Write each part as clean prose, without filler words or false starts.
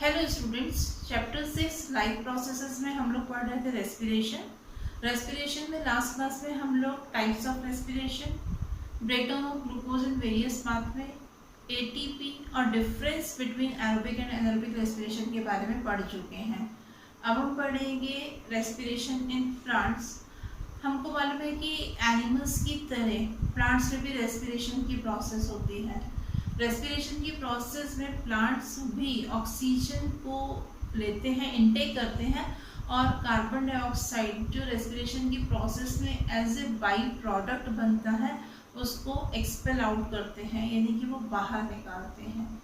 Hello students, chapter 6 life processes में हम लोग पढ़ रहे थे रेस्पिरेशन में लास्ट क्लास में हम लोग types of respiration, breakdown of glucose in various pathway, ATP और difference between aerobic and anaerobic respiration के बारे में पढ़ चुके हैं। अब हम पढ़ेंगे रेस्पिरेशन इन प्लांट्स। हमको मालूम है कि एनिमल्स की तरह प्लांट्स में भी रेस्पिरेशन की प्रोसेस होती है। रेस्पिरेशन की प्रोसेस में प्लांट्स भी ऑक्सीजन को लेते हैं, इनटेक करते हैं और कार्बन डाइऑक्साइड जो रेस्पिरेशन की प्रोसेस में एज ए बाई प्रोडक्ट बनता है उसको एक्सपेल आउट करते हैं, यानी कि वो बाहर निकालते हैं।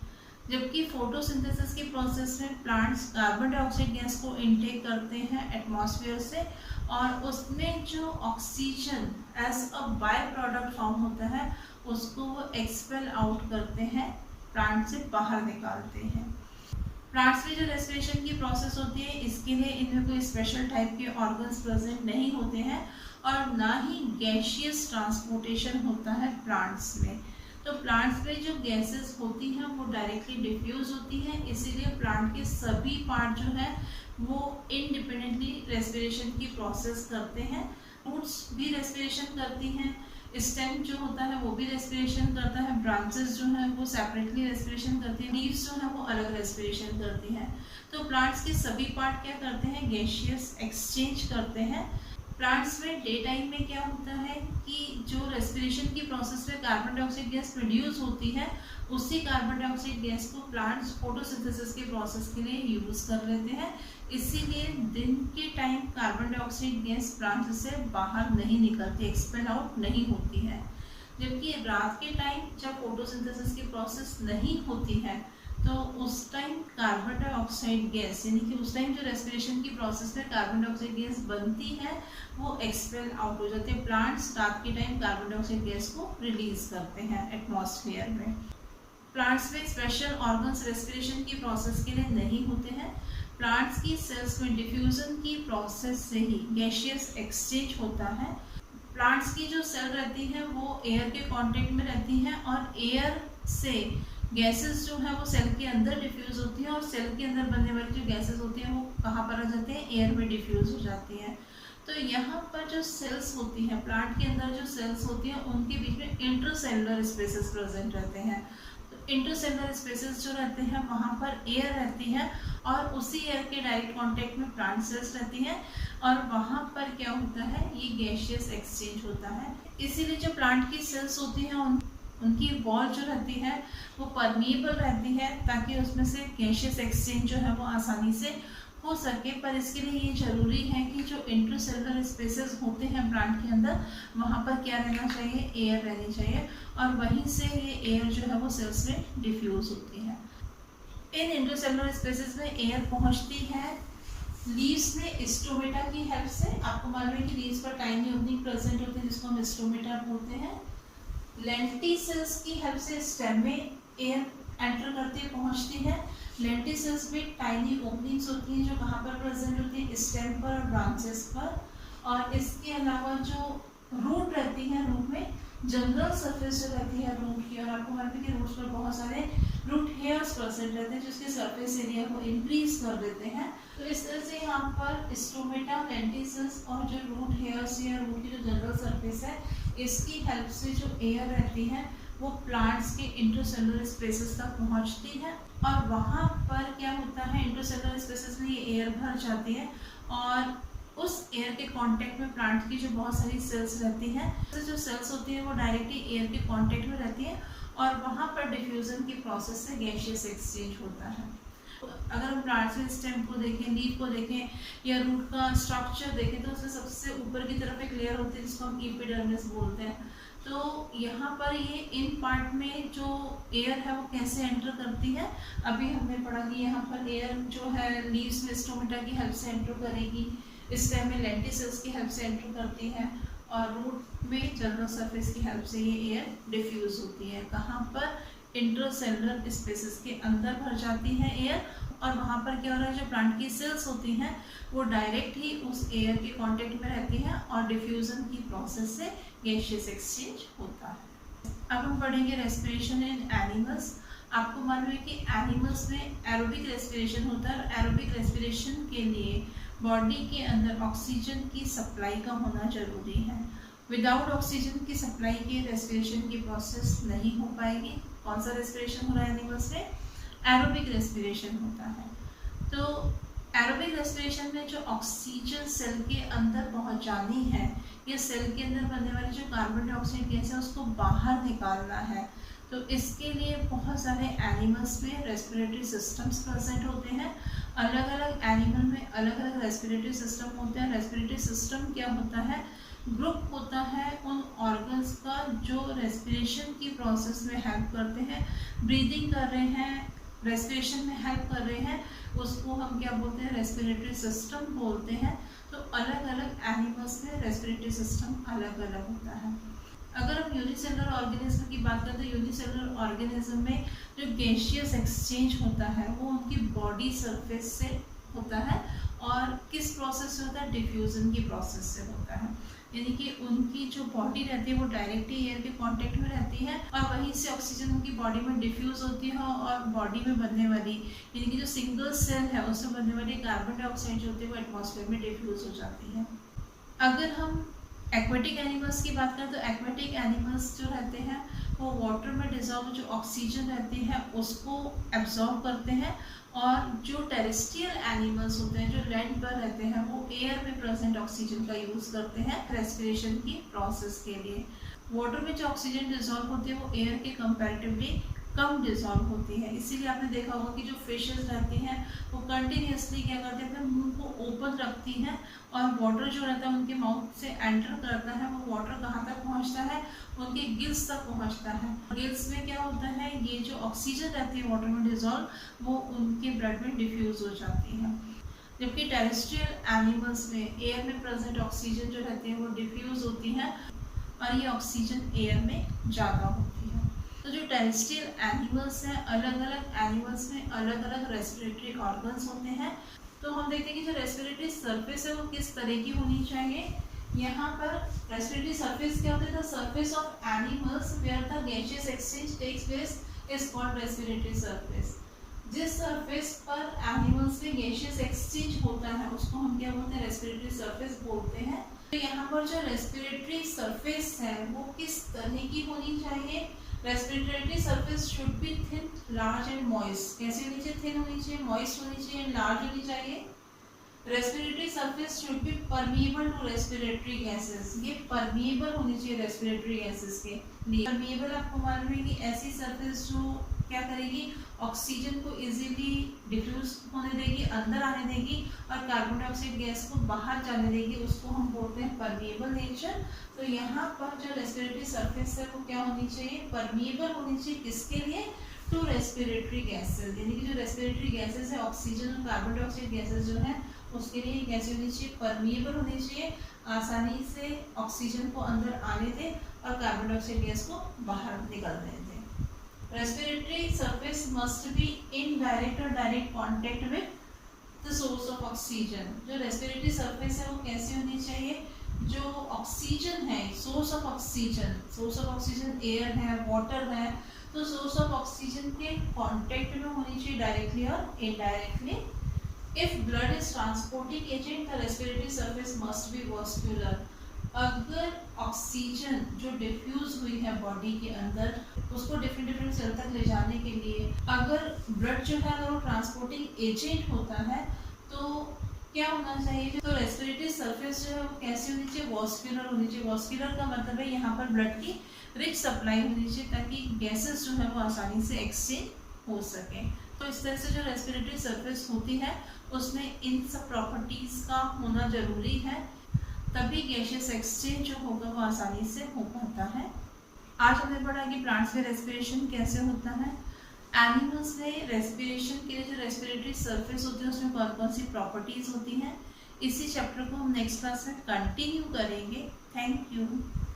जबकि फोटोसिंथेसिस की प्रोसेस में प्लांट्स कार्बन डाइऑक्साइड गैस को इनटेक करते हैं एटमॉस्फेयर से और उसमें जो oxygen as a by product form होता है उसको वो एक्सपेल आउट करते हैं, प्लांट से बाहर निकालते हैं। प्लांट्स में जो रेस्पिरेशन की प्रोसेस होती है इसके लिए इनमें कोई स्पेशल टाइप के ऑर्गन्स प्रेजेंट नहीं होते हैं और ना ही गैसियस ट्रांसपोर्टेशन होता है प्लांट्स में। तो प्लांट्स में जो गैसेस होती हैं वो डायरेक्टली डिफ्यूज होती हैं, इसीलिए प्लांट के सभी पार्ट जो है वो इंडिपेंडेंटली रेस्पिरेशन की प्रोसेस करते हैं। रूट्स भी रेस्पिरेशन करती हैं, स्टेम जो होता है वो भी रेस्पिरेशन करता है, ब्रांचेस जो है वो सेपरेटली रेस्पिरेशन करती है, लीव्स जो है वो अलग रेस्पिरेशन करती हैं। तो प्लांट्स के सभी पार्ट क्या करते हैं, गैसियस एक्सचेंज करते हैं। प्लांट्स में डे टाइम में क्या होता है कि जो रेस्पिरेशन की प्रोसेस में कार्बन डाइऑक्साइड गैस प्रोड्यूस होती है उसी कार्बन डाइऑक्साइड गैस को प्लांट्स फोटोसिंथेसिस के प्रोसेस के लिए यूज कर लेते हैं। इसीलिए दिन के time carbon dioxide gas plant से बाहर नहीं निकलती, एक्सपेल आउट नहीं होती है। जबकि रात के टाइम जब फोटोसिंथेसिस की प्रोसेस नहीं होती है तो उस टाइम कार्बन डाइऑक्साइड गैस, यानी कि उस टाइम जो रेस्पिरेशन की प्रोसेस में कार्बन डाइऑक्साइड गैस बनती है वो एक्सपेल आउट हो जाती है। प्लांट्स रात के टाइम कार्बन डाइऑक्साइड गैस को रिलीज करते हैं एटमॉस्फेयर में। प्लांट्स में स्पेशल ऑर्गन्स रेस्पिरेशन की प्रोसेस के लिए नहीं होते हैं। प्लांट्स की सेल्स में डिफ्यूजन की प्रोसेस से ही गैसियस एक्सचेंज होता है। प्लांट्स की जो सेल रहती है वो एयर के कांटेक्ट में रहती है और एयर से गैसेस जो है वो सेल के अंदर डिफ्यूज होती है और सेल के अंदर बनने वाली जो गैसेस होती हैं वो कहाँ पर आ जाती हैं, एयर में डिफ्यूज हो जाती हैं। तो यहाँ पर जो सेल्स होती हैं, प्लांट के अंदर जो सेल्स होती हैं उनके बीच में इंटरसेलुलर स्पेसेस प्रेजेंट रहते हैं। तो इंटरसेलुलर स्पेसेस जो रहते हैं वहाँ पर एयर रहती है और उसी एयर के डायरेक्ट कांटेक्ट में प्लांट सेल्स रहती हैं और वहाँ पर क्या होता है, ये गैसियस एक्सचेंज होता है। इसीलिए जो प्लांट की सेल्स होती हैं उनकी वॉल जो रहती है वो परमिएबल रहती है ताकि उसमें से गैसियस एक्सचेंज जो है वो आसानी से हो सके। पर इसके लिए ये जरूरी है कि जो इंटरसेलुलर स्पेसेस होते हैं प्लांट के अंदर वहाँ पर क्या रहना चाहिए, एयर रहनी चाहिए और वहीं से ये एयर जो है वो सेल्स में डिफ्यूज होती है। इन इंटरसेलुलर स्पेसेस में एयर पहुँचती है लीव्स में स्टोमेटा की हेल्प से। आपको मालूम है कि लीव्स पर टाइनी ओपनिंग प्रेजेंट होते हैं जिसको हम स्टोमेटा बोलते हैं। लेंटिसेल्स की हेल्प से स्टेम में एयर एंटर करती पहुंचती है। लेंटिसेल्स में टाइनी ओपनिंग्स होती हैं जो कहाँ पर प्रेजेंट होती है, स्टेम पर और ब्रांचेस पर। और इसके अलावा जो रूट रहती है, रूट में जनरल सरफेस जो रहती है रूट की, और आपको मालूम है कि रूट्स पर बहुत सारे रूट हेयर्स प्रेजेंट रहते हैं जिसके सरफेस एरिया को इंक्रीज कर देते हैं। तो इस तरह से यहाँ पर स्टोमेटा, लेंटिसेल्स और जो रूट हेयर्स या रूट की जो जनरल सरफेस है इसकी हेल्प से जो एयर रहती है वो प्लांट्स के इंटरसेलुलर स्पेसेस तक पहुंचती है और वहाँ पर क्या होता है, इंटरसेलुलर स्पेसेस में ये एयर भर जाती है और उस एयर के कांटेक्ट में प्लांट की जो बहुत सारी सेल्स रहती हैं, तो जो सेल्स होती है वो डायरेक्टली एयर के कांटेक्ट में रहती है और वहाँ पर डिफ्यूजन की प्रोसेस से गैसियस एक्सचेंज होता है। अगर हम प्लांट्स में स्टेम को देखें, लीफ को देखें या रूट का स्ट्रक्चर देखें तो उसमें सबसे ऊपर की तरफ एक लेयर होती है जिसको हम एपिडर्मिस बोलते हैं। तो यहाँ पर ये इन पार्ट में जो एयर है वो कैसे एंटर करती है, अभी हमने पढ़ा कि यहाँ पर एयर जो है लीव्स में स्टोमेटा की हेल्प से एंटर करेगी, स्टेम में लेंटिसेल्स की हेल्प से एंटर करती है और रूट में जनरल सरफेस की हेल्प से ये एयर डिफ्यूज होती है। कहाँ पर, इंटरसेलुलर स्पेसेस के अंदर भर जाती है एयर और वहाँ पर क्या हो रहा है, जो प्लांट की सेल्स होती हैं वो डायरेक्ट ही उस एयर के कांटेक्ट में रहती हैं और डिफ्यूजन की प्रोसेस से गैसियस एक्सचेंज होता है। अब हम पढ़ेंगे रेस्पिरेशन इन एनिमल्स। आपको मालूम है कि एनिमल्स में एरोबिक रेस्पिरेशन होता है और एरोबिक रेस्पिरेशन के लिए बॉडी के अंदर ऑक्सीजन की सप्लाई का होना जरूरी है। विदाउट ऑक्सीजन की सप्लाई के रेस्पिरेशन की प्रोसेस नहीं हो पाएगी। कौन सा रेस्पिरेशन हो रहा है एनिमल्स में? एरोबिक रेस्पिरेशन होता है। तो एरोबिक रेस्पिरेशन में जो ऑक्सीजन सेल के अंदर पहुंचानी है या सेल के अंदर बनने वाली जो कार्बन डाइऑक्साइड गैस है उसको बाहर निकालना है, तो इसके लिए बहुत सारे एनिमल्स में रेस्पिरेटरी सिस्टम्स प्रेजेंट होते हैं। अलग अलग एनिमल में अलग अलग रेस्पिरेटरी सिस्टम होते हैं। रेस्पिरेटरी सिस्टम क्या होता है? ग्रुप होता है उन ऑर्गन्स का जो रेस्पिरेशन की प्रोसेस में हेल्प करते हैं, ब्रीदिंग कर रहे हैं, रेस्पिरेशन में हेल्प कर रहे हैं, उसको हम क्या बोलते हैं? रेस्पिरेटरी सिस्टम बोलते हैं। तो अलग अलग एनिमल्स में रेस्पिरेटरी सिस्टम अलग अलग होता है। अगर हम यूनिसेलुलर ऑर्गेनिज्म की बात करें तो यूनिसेलुलर ऑर्गेनिज्म में जो गैसियस एक्सचेंज होता है वो उनकी बॉडी सरफेस से होता है और किस प्रोसेस से होता है? डिफ्यूजन की प्रोसेस से होता है। यानी कि उनकी जो बॉडी रहती है वो डायरेक्टली एयर के कांटेक्ट में रहती है और वहीं से ऑक्सीजन उनकी बॉडी में डिफ्यूज होती है और बॉडी में बनने वाली यानी कि जो सिंगल सेल है उससे बनने वाली कार्बन डाइऑक्साइड जो होती है वो एटमॉस्फेयर में डिफ्यूज हो जाती है। अगर हम एक्वेटिक एनिमल्स की बात करें तो एक्वेटिक एनिमल्स जो रहते हैं वो वाटर में डिजॉल्व जो ऑक्सीजन रहती है उसको एब्जॉर्ब करते हैं और जो टेरेस्ट्रियल एनिमल्स होते हैं जो लैंड पर रहते हैं वो एयर में प्रेजेंट ऑक्सीजन का यूज करते हैं रेस्पिरेशन की प्रोसेस के लिए। वाटर में जो ऑक्सीजन डिजॉल्व होती है वो एयर के कंपैरेटिवली कम डिजॉल्व होती है, इसीलिए आपने देखा होगा कि जो फिशेस रहती हैं वो कंटिन्यूसली क्या करती हैं? अपने मुंह को ओपन रखती हैं और वाटर जो रहता है उनके माउथ से एंटर करता है, वो वाटर कहाँ तक पहुँचता है? उनके गिल्स तक पहुँचता है। गिल्स में क्या होता है? ये जो ऑक्सीजन रहती है वाटर में डिजॉल्व वो उनके ब्लड में डिफ्यूज हो जाती है। जबकि टेरेस्ट्रियल एनिमल्स में एयर में प्रेजेंट ऑक्सीजन जो रहती है वो डिफ्यूज होती है और ये ऑक्सीजन एयर में ज़्यादा होती है। तो जो टेरेस्ट्रियल एनिमल्स हैं अलग अलग एनिमल्स में अलग अलग रेस्पिरेटरी ऑर्गन्स होते हैं। तो हम देखते हैं कि जो रेस्पिरेटरी सरफेस है वो किस तरह की होनी चाहिए। यहाँ पर रेस्पिरेटरी सरफेस क्या होता है? The surface of animals where the gaseous exchange takes place is called respiratory surface. जिस सरफेस पर एनिमल्स में गैसियस एक्सचेंज होता है उसको हम क्या बोलते हैं? रेस्पिरेटरी सरफेस बोलते हैं। तो यहाँ पर जो रेस्पिरेटरी सरफेस है वो किस तरह की होनी चाहिए? Respiratory surface should B thin, large and moist. कैसी होनी चाहिए? थिन होनी चाहिए, मॉइस्ट होनी चाहिए, लार्ज होनी चाहिए। Respiratory surface should be permeable to respiratory gases. ये परमिएबल होनी चाहिए रेस्पिरेटरी गैसेस के लिए। परमिएबल आपको मालूम है कि ऐसी सरफेस जो क्या करेगी? ऑक्सीजन को इजीली डिफ्यूज होने देगी, अंदर आने देगी और कार्बन डाइऑक्साइड गैस को बाहर जाने देगी, उसको हम बोलते हैं परमिएबल नेचर। तो यहाँ पर जो रेस्पिरेटरी सरफेस है वो क्या होनी चाहिए? परमिएबल होनी चाहिए। किसके लिए? टू रेस्पिरेटरी गैसेस, यानी कि जो रेस्पिरेटरी गैसेस है ऑक्सीजन और कार्बन डाइऑक्साइड गैसेस जो है उसके लिए कैसी होनी चाहिए? परमिएबल होनी चाहिए, आसानी से ऑक्सीजन को अंदर आने दे और कार्बन डाइऑक्साइड गैस को बाहर निकलने दे। Respiratory surface must be in direct और direct contact with the source of oxygen. जो रेस्पिरेटरी सरफेस है वो कैसी होनी चाहिए? जो ऑक्सीजन है, सोर्स ऑफ ऑक्सीजन एयर है, वाटर है, तो सोर्स ऑफ ऑक्सीजन के कांटेक्ट में होनी चाहिए डायरेक्टली और indirectly. If blood is transporting agent the respiratory surface must be vascular. अगर ऑक्सीजन जो डिफ्यूज हुई है बॉडी के अंदर उसको डिफरेंट सेल तक ले जाने के लिए अगर ब्लड जो है अगर वो ट्रांसपोर्टिंग एजेंट होता है तो क्या होना चाहिए? तो रेस्पिरेटरी सरफेस जो है वो कैसी होनी चाहिए? वास्कुलर होनी चाहिए। वास्कुलर का मतलब है यहाँ पर ब्लड की रिच सप्लाई होनी चाहिए ताकि गैसेस जो है वो आसानी से एक्सचेंज हो सके। तो इस तरह से जो रेस्पिरेटरी सरफेस होती है उसमें इन सब प्रॉपर्टीज का होना जरूरी है, तभी गैसियस एक्सचेंज जो होगा वो आसानी से हो पाता है। आज हमने पढ़ा कि प्लांट्स में रेस्पिरेशन कैसे होता है। एनिमल्स में रेस्पिरेशन के लिए जो रेस्पिरेटरी सरफेस होती है उसमें कौन कौन सी प्रॉपर्टीज होती हैं, इसी चैप्टर को हम नेक्स्ट क्लास में कंटिन्यू करेंगे। Thank you.